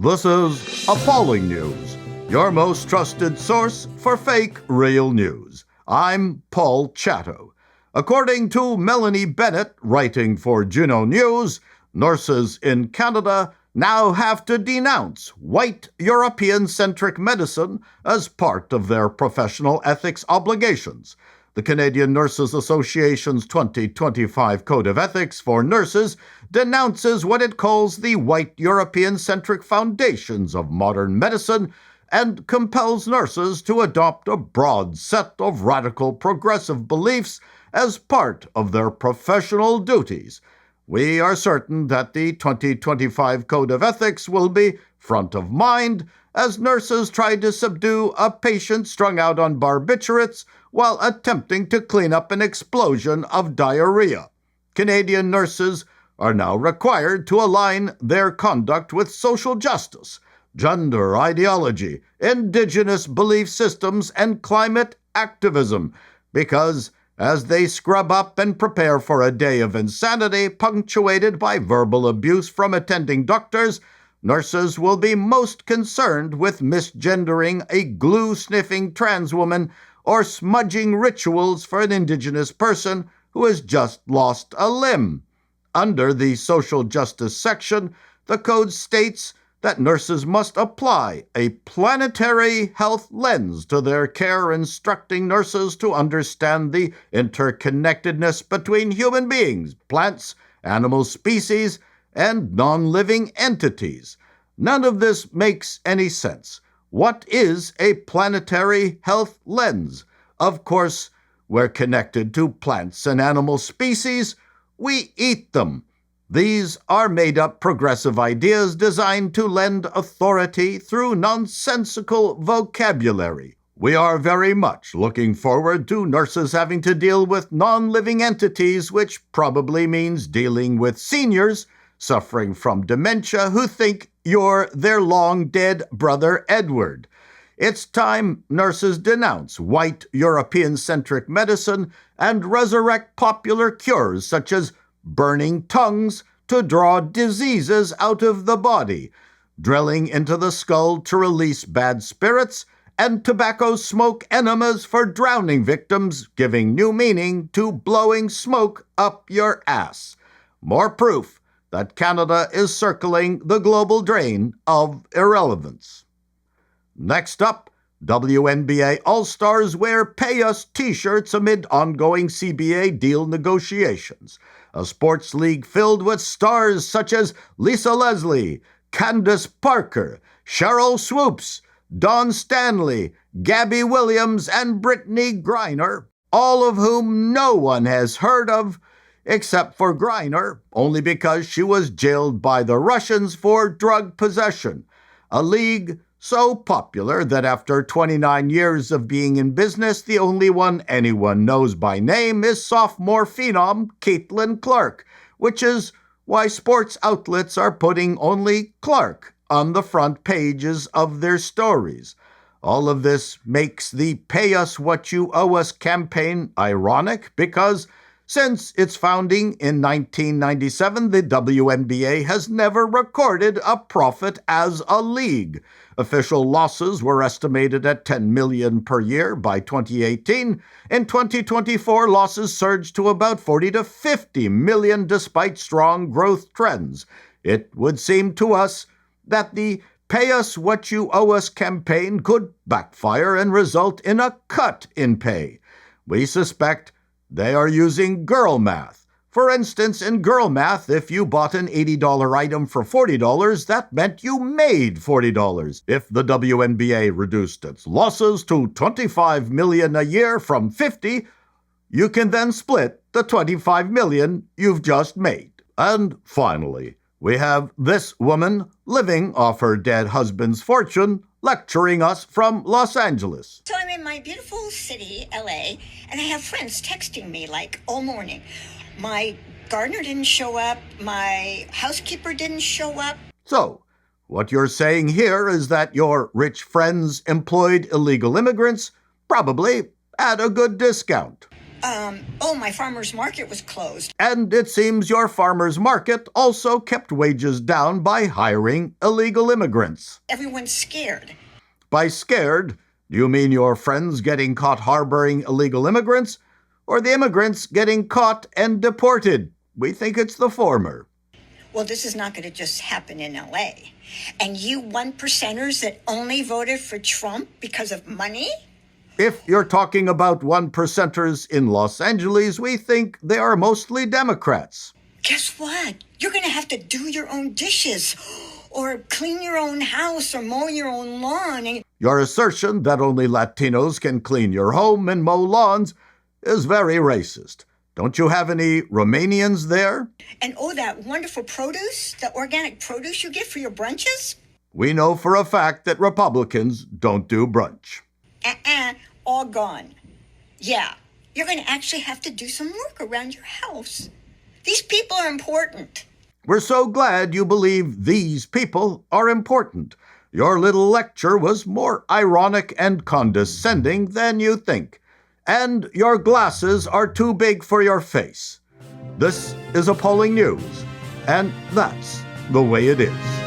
This is Appalling News, your most trusted source for fake real news. I'm Paul Chatto. According to Melanie Bennett, writing for Juno News, nurses in Canada now have to denounce white European-centric medicine as part of their professional ethics obligations. The Canadian Nurses Association's 2025 Code of Ethics for Nurses denounces what it calls the white European-centric foundations of modern medicine and compels nurses to adopt a broad set of radical progressive beliefs as part of their professional duties. We are certain that the 2025 Code of Ethics will be front of mind as nurses try to subdue a patient strung out on barbiturates while attempting to clean up an explosion of diarrhea. Canadian nurses are now required to align their conduct with social justice, gender ideology, indigenous belief systems, and climate activism, because as they scrub up and prepare for a day of insanity punctuated by verbal abuse from attending doctors, nurses will be most concerned with misgendering a glue-sniffing trans woman or smudging rituals for an Indigenous person who has just lost a limb. Under the social justice section, the code states that nurses must apply a planetary health lens to their care, instructing nurses to understand the interconnectedness between human beings, plants, animal species, and non-living entities. None of this makes any sense. What is a planetary health lens? Of course, we're connected to plants and animal species. We eat them. These are made-up progressive ideas designed to lend authority through nonsensical vocabulary. We are very much looking forward to nurses having to deal with non-living entities, which probably means dealing with seniors suffering from dementia who think you're their long-dead brother Edward. It's time nurses denounce white European-centric medicine and resurrect popular cures such as burning tongues to draw diseases out of the body, drilling into the skull to release bad spirits, and tobacco smoke enemas for drowning victims, giving new meaning to blowing smoke up your ass. More proof that Canada is circling the global drain of irrelevance. Next up, WNBA All-Stars wear Pay Us t-shirts amid ongoing CBA deal negotiations. A sports league filled with stars such as Lisa Leslie, Candace Parker, Cheryl Swoops, Dawn Stanley, Gabby Williams, and Brittany Griner, all of whom no one has heard of, except for Griner, only because she was jailed by the Russians for drug possession. A league so popular that after 29 years of being in business, the only one anyone knows by name is sophomore phenom Caitlin Clark, which is why sports outlets are putting only Clark on the front pages of their stories. All of this makes the Pay Us What You Owe Us campaign ironic because since its founding in 1997, the WNBA has never recorded a profit as a league. Official losses were estimated at $10 million per year by 2018. In 2024, losses surged to about $40 to $50 million despite strong growth trends. It would seem to us that the Pay Us What You Owe Us campaign could backfire and result in a cut in pay. We suspect they are using girl math. For instance, in girl math, if you bought an $80 item for $40, that meant you made $40. If the WNBA reduced its losses to $25 million a year from $50, you can then split the $25 million you've just made. And finally, we have this woman living off her dead husband's fortune, lecturing us from Los Angeles. So I'm in my beautiful city, LA, and I have friends texting me like all morning. My gardener didn't show up. My housekeeper didn't show up. So, what you're saying here is that your rich friends employed illegal immigrants, probably at a good discount. My farmer's market was closed. And it seems your farmer's market also kept wages down by hiring illegal immigrants. Everyone's scared. By scared, do you mean your friends getting caught harboring illegal immigrants, or the immigrants getting caught and deported? We think it's the former. Well, this is not going to just happen in LA. And you 1%ers that only voted for Trump because of money? If you're talking about 1%ers in Los Angeles, we think they are mostly Democrats. Guess what? You're going to have to do your own dishes, or clean your own house, or mow your own lawn. Your assertion that only Latinos can clean your home and mow lawns is very racist. Don't you have any Romanians there? And that wonderful produce, the organic produce you get for your brunches? We know for a fact that Republicans don't do brunch. All gone. Yeah, you're going to actually have to do some work around your house. These people are important. We're so glad you believe these people are important. Your little lecture was more ironic and condescending than you think. And your glasses are too big for your face. This is Appalling News, and that's the way it is.